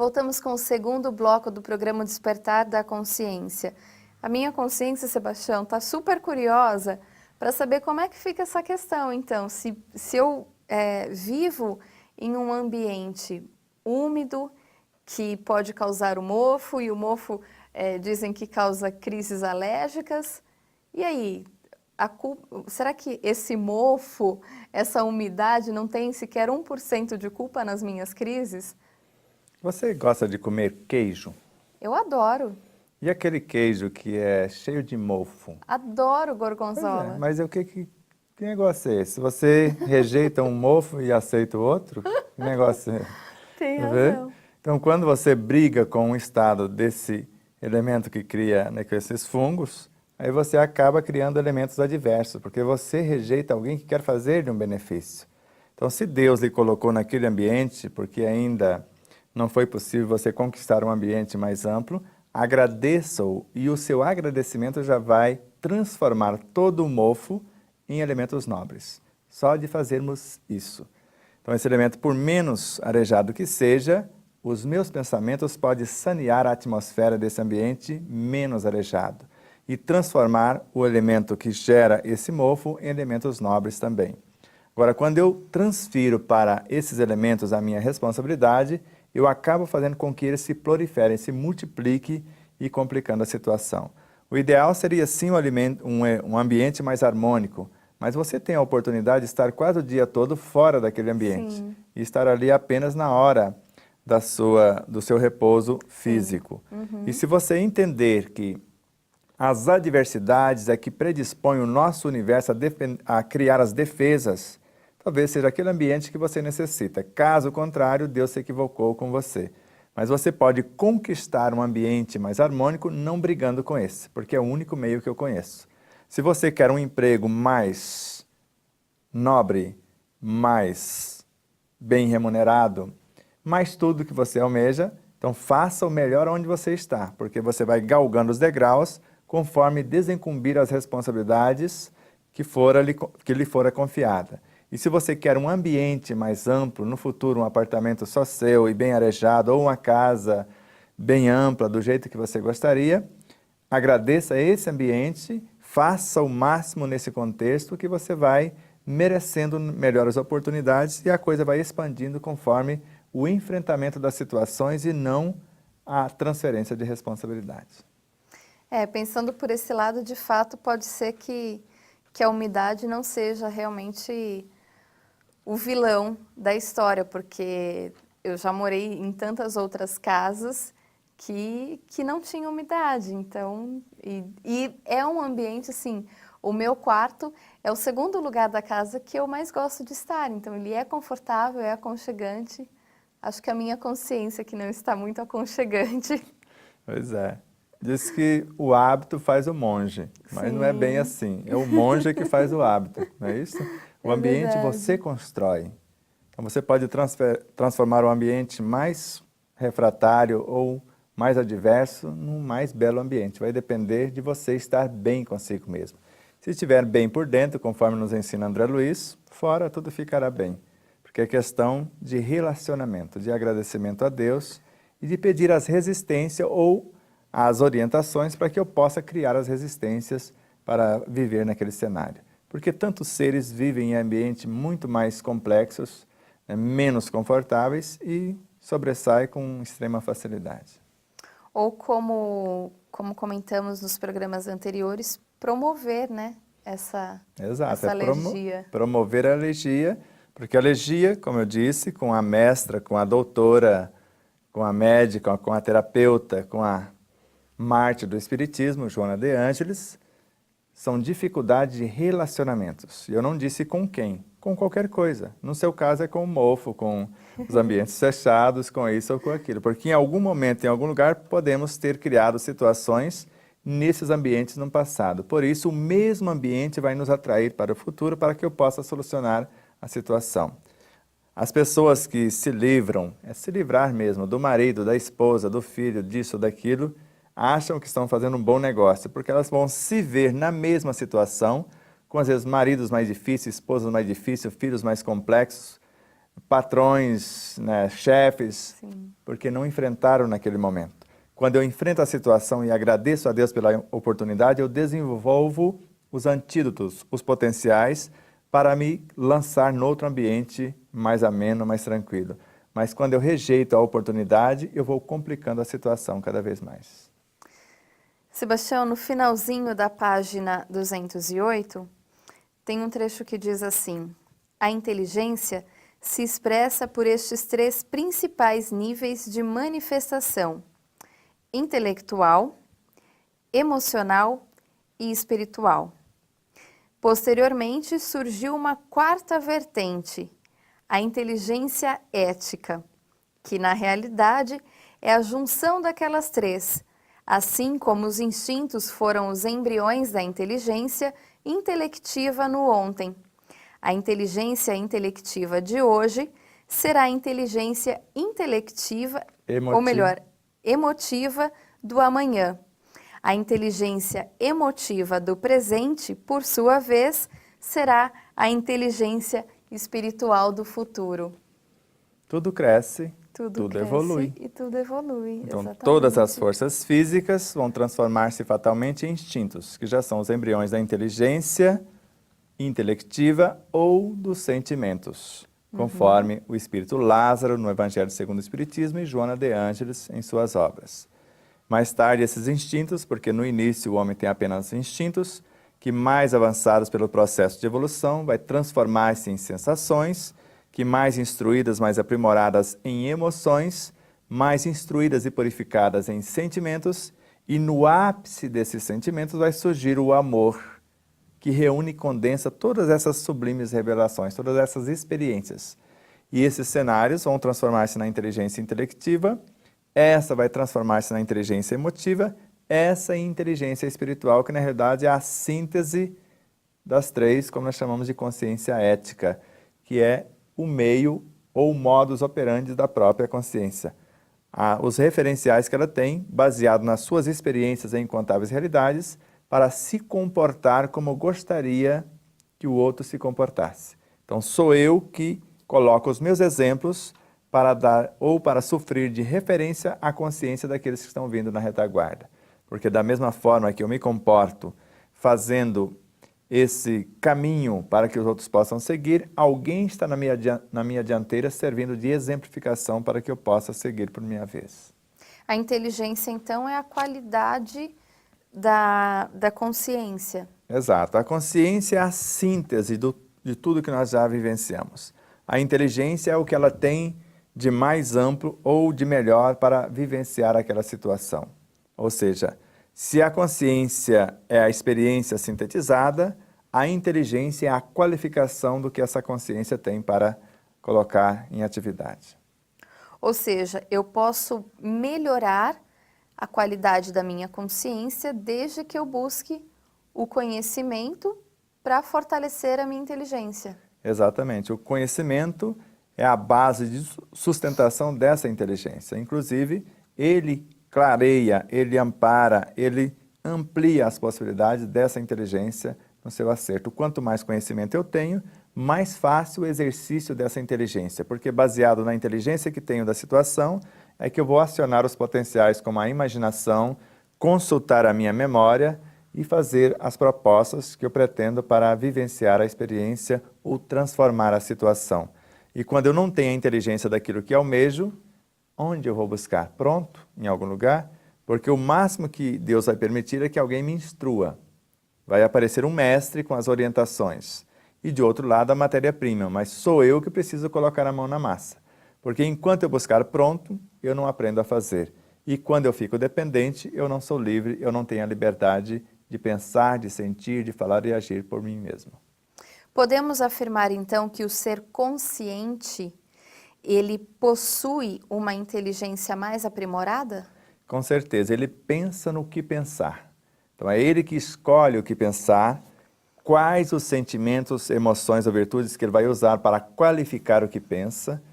voltamos com o segundo bloco do programa Despertar da Consciência. A minha consciência, Sebastião, está super curiosa para saber como é que fica essa questão. Então, se eu vivo em um ambiente úmido que pode causar o mofo, e o mofo dizem que causa crises alérgicas, e aí? Será que esse mofo, essa umidade não tem sequer 1% de culpa nas minhas crises? Você gosta de comer queijo? Eu adoro. E aquele queijo que é cheio de mofo? Adoro Pois gorgonzola. é, mas que negócio é esse? Você rejeita um mofo e aceita o outro? Que negócio é? Tem Tá vendo? razão. Então, quando você briga com um estado desse elemento que cria, né, com esses fungos, aí você acaba criando elementos adversos, porque você rejeita alguém que quer fazer-lhe um benefício. Então, se Deus lhe colocou naquele ambiente, porque ainda não foi possível você conquistar um ambiente mais amplo, agradeça-o e o seu agradecimento já vai transformar todo o mofo em elementos nobres. Só de fazermos isso. Então, esse elemento, por menos arejado que seja, os meus pensamentos podem sanear a atmosfera desse ambiente menos arejado e transformar o elemento que gera esse mofo em elementos nobres também. Agora, quando eu transfiro para esses elementos a minha responsabilidade, eu acabo fazendo com que eles se proliferem, se multipliquem e complicando a situação. O ideal seria sim um ambiente mais harmônico, mas você tem a oportunidade de estar quase o dia todo fora daquele ambiente. Sim. E estar ali apenas na hora do seu repouso físico. E se você entender que as adversidades é que predispõem o nosso universo a criar as defesas, talvez seja aquele ambiente que você necessita. Caso contrário, Deus se equivocou com você. Mas você pode conquistar um ambiente mais harmônico não brigando com esse, porque é o único meio que eu conheço. Se você quer um emprego mais nobre, mais bem remunerado, mais tudo que você almeja, então faça o melhor onde você está, porque você vai galgando os degraus conforme desincumbir as responsabilidades que lhe fora confiada. E se você quer um ambiente mais amplo, no futuro um apartamento só seu e bem arejado, ou uma casa bem ampla, do jeito que você gostaria, agradeça esse ambiente, faça o máximo nesse contexto que você vai merecendo melhores oportunidades e a coisa vai expandindo conforme o enfrentamento das situações e não a transferência de responsabilidades. Pensando por esse lado, de fato, pode ser que a umidade não seja realmente o vilão da história, porque eu já morei em tantas outras casas que não tinha umidade, então, e é um ambiente assim, o meu quarto é o segundo lugar da casa que eu mais gosto de estar, então ele é confortável, é aconchegante, acho que a minha consciência que não está muito aconchegante. Pois é. Diz que o hábito faz o monge, mas não é bem Sim. assim. É o monge que faz o hábito, não é isso? O É ambiente verdade. você constrói. Então você pode transformar o ambiente mais refratário ou mais adverso num mais belo ambiente. Vai depender de você estar bem consigo mesmo. Se estiver bem por dentro, conforme nos ensina André Luiz, fora tudo ficará bem. Porque é questão de relacionamento, de agradecimento a Deus e de pedir as resistências ou as orientações para que eu possa criar as resistências para viver naquele cenário. Porque tantos seres vivem em ambientes muito mais complexos, né, menos confortáveis e sobressaem com extrema facilidade. Ou como comentamos nos programas anteriores, promover, né, essa Exato, alergia. promover a alergia, porque a alergia, como eu disse, com a mestra, com a doutora, com a médica, com a terapeuta, com a Marte do Espiritismo, Joana de Ângeles, são dificuldades de relacionamentos. E eu não disse com quem, com qualquer coisa. No seu caso é com o mofo, com os ambientes fechados, com isso ou com aquilo. Porque em algum momento, em algum lugar, podemos ter criado situações nesses ambientes no passado. Por isso, o mesmo ambiente vai nos atrair para o futuro para que eu possa solucionar a situação. As pessoas que se livram, se livrar mesmo, do marido, da esposa, do filho, disso ou daquilo, acham que estão fazendo um bom negócio, porque elas vão se ver na mesma situação, com às vezes maridos mais difíceis, esposas mais difíceis, filhos mais complexos, patrões, né, chefes, Sim. porque não enfrentaram naquele momento. Quando eu enfrento a situação e agradeço a Deus pela oportunidade, eu desenvolvo os antídotos, os potenciais, para me lançar noutro ambiente mais ameno, mais tranquilo. Mas quando eu rejeito a oportunidade, eu vou complicando a situação cada vez mais. Sebastião, no finalzinho da página 208, tem um trecho que diz assim: a inteligência se expressa por estes três principais níveis de manifestação: intelectual, emocional e espiritual. Posteriormente, surgiu uma quarta vertente, a inteligência ética, que na realidade é a junção daquelas três, assim como os instintos foram os embriões da inteligência intelectiva no ontem. A inteligência intelectiva de hoje será a inteligência intelectiva, ou melhor, emotiva do amanhã. A inteligência emotiva do presente, por sua vez, será a inteligência espiritual do futuro. Tudo cresce, tudo Cresce evolui. e tudo evolui, Então, exatamente. todas as forças físicas vão transformar-se fatalmente em instintos, que já são os embriões da inteligência intelectiva ou dos sentimentos, conforme o Espírito Lázaro no Evangelho segundo o Espiritismo e Joana de Ângeles em suas obras. Mais tarde, esses instintos, porque no início o homem tem apenas instintos, que mais avançados pelo processo de evolução, vai transformar-se em sensações, que mais instruídas, mais aprimoradas em emoções, mais instruídas e purificadas em sentimentos, e no ápice desses sentimentos vai surgir o amor, que reúne e condensa todas essas sublimes revelações, todas essas experiências. E esses cenários vão transformar-se na inteligência intelectiva, essa vai transformar-se na inteligência emotiva, essa em inteligência espiritual, que na realidade é a síntese das três, como nós chamamos de consciência ética, que é o meio ou o modus operandi da própria consciência. Os referenciais que ela tem, baseado nas suas experiências em incontáveis realidades, para se comportar como gostaria que o outro se comportasse. Então, sou eu que coloco os meus exemplos para dar ou para sofrer de referência à consciência daqueles que estão vindo na retaguarda. Porque da mesma forma que eu me comporto fazendo esse caminho para que os outros possam seguir, alguém está na minha dianteira servindo de exemplificação para que eu possa seguir por minha vez. A inteligência, então, é a qualidade da consciência. Exato. A consciência é a síntese de tudo que nós já vivenciamos. A inteligência é o que ela tem de mais amplo ou de melhor para vivenciar aquela situação. Ou seja, se a consciência é a experiência sintetizada, a inteligência é a qualificação do que essa consciência tem para colocar em atividade. Ou seja, eu posso melhorar a qualidade da minha consciência desde que eu busque o conhecimento para fortalecer a minha inteligência. Exatamente. O conhecimento é a base de sustentação dessa inteligência. Inclusive, ele clareia, ele ampara, ele amplia as possibilidades dessa inteligência no seu acerto. Quanto mais conhecimento eu tenho, mais fácil o exercício dessa inteligência, porque baseado na inteligência que tenho da situação, é que eu vou acionar os potenciais como a imaginação, consultar a minha memória e fazer as propostas que eu pretendo para vivenciar a experiência ou transformar a situação. E quando eu não tenho a inteligência daquilo que almejo, onde eu vou buscar? Pronto? Em algum lugar? Porque o máximo que Deus vai permitir é que alguém me instrua. Vai aparecer um mestre com as orientações. E de outro lado a matéria-prima, mas sou eu que preciso colocar a mão na massa. Porque enquanto eu buscar pronto, eu não aprendo a fazer. E quando eu fico dependente, eu não sou livre, eu não tenho a liberdade de pensar, de sentir, de falar e agir por mim mesmo. Podemos afirmar, então, que o ser consciente, ele possui uma inteligência mais aprimorada? Com certeza, ele pensa no que pensar. Então é ele que escolhe o que pensar, quais os sentimentos, emoções ou virtudes que ele vai usar para qualificar o que pensa,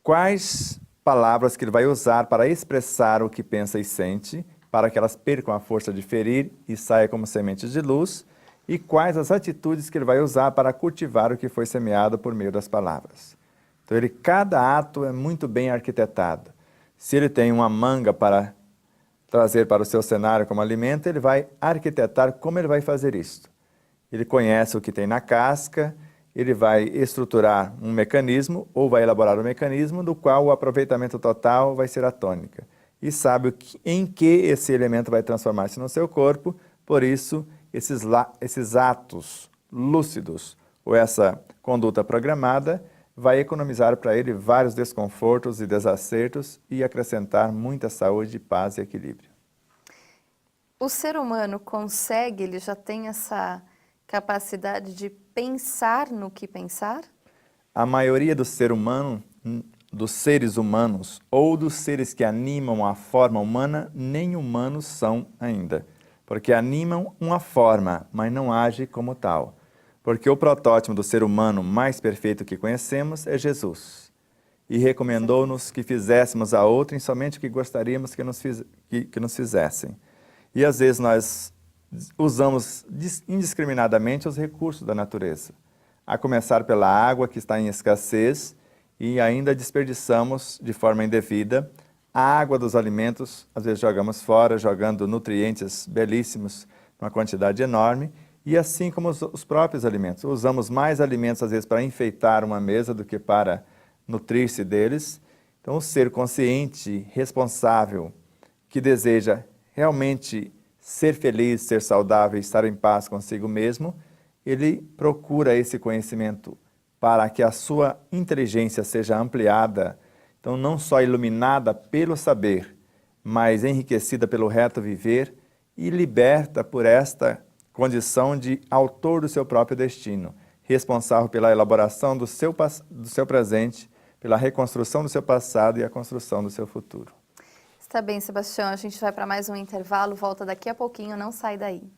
quais palavras que ele vai usar para expressar o que pensa e sente, para que elas percam a força de ferir e saia como sementes de luz, e quais as atitudes que ele vai usar para cultivar o que foi semeado por meio das palavras. Então, cada ato é muito bem arquitetado. Se ele tem uma manga para trazer para o seu cenário como alimento, ele vai arquitetar como ele vai fazer isso. Ele conhece o que tem na casca, ele vai estruturar um mecanismo ou vai elaborar um mecanismo do qual o aproveitamento total vai ser a tônica. E sabe em que esse elemento vai transformar-se no seu corpo, por isso esses atos lúcidos ou essa conduta programada vai economizar para ele vários desconfortos e desacertos e acrescentar muita saúde, paz e equilíbrio. O ser humano consegue, ele já tem essa capacidade de pensar no que pensar? A maioria dos seres humanos ou dos seres que animam a forma humana, nem humanos são ainda. Porque animam uma forma, mas não agem como tal. Porque o protótipo do ser humano mais perfeito que conhecemos é Jesus. E recomendou-nos que fizéssemos a outrem somente o que gostaríamos que nos fizessem. E às vezes nós usamos indiscriminadamente os recursos da natureza. A começar pela água que está em escassez e ainda desperdiçamos de forma indevida a água dos alimentos, às vezes jogamos fora, jogando nutrientes belíssimos, uma quantidade enorme, e assim como os próprios alimentos. Usamos mais alimentos, às vezes, para enfeitar uma mesa do que para nutrir-se deles. Então, o ser consciente, responsável, que deseja realmente ser feliz, ser saudável, estar em paz consigo mesmo, ele procura esse conhecimento para que a sua inteligência seja ampliada, então não só iluminada pelo saber, mas enriquecida pelo reto viver e liberta por esta condição de autor do seu próprio destino, responsável pela elaboração do seu presente, pela reconstrução do seu passado e a construção do seu futuro. Está bem, Sebastião, a gente vai para mais um intervalo, volta daqui a pouquinho, não sai daí.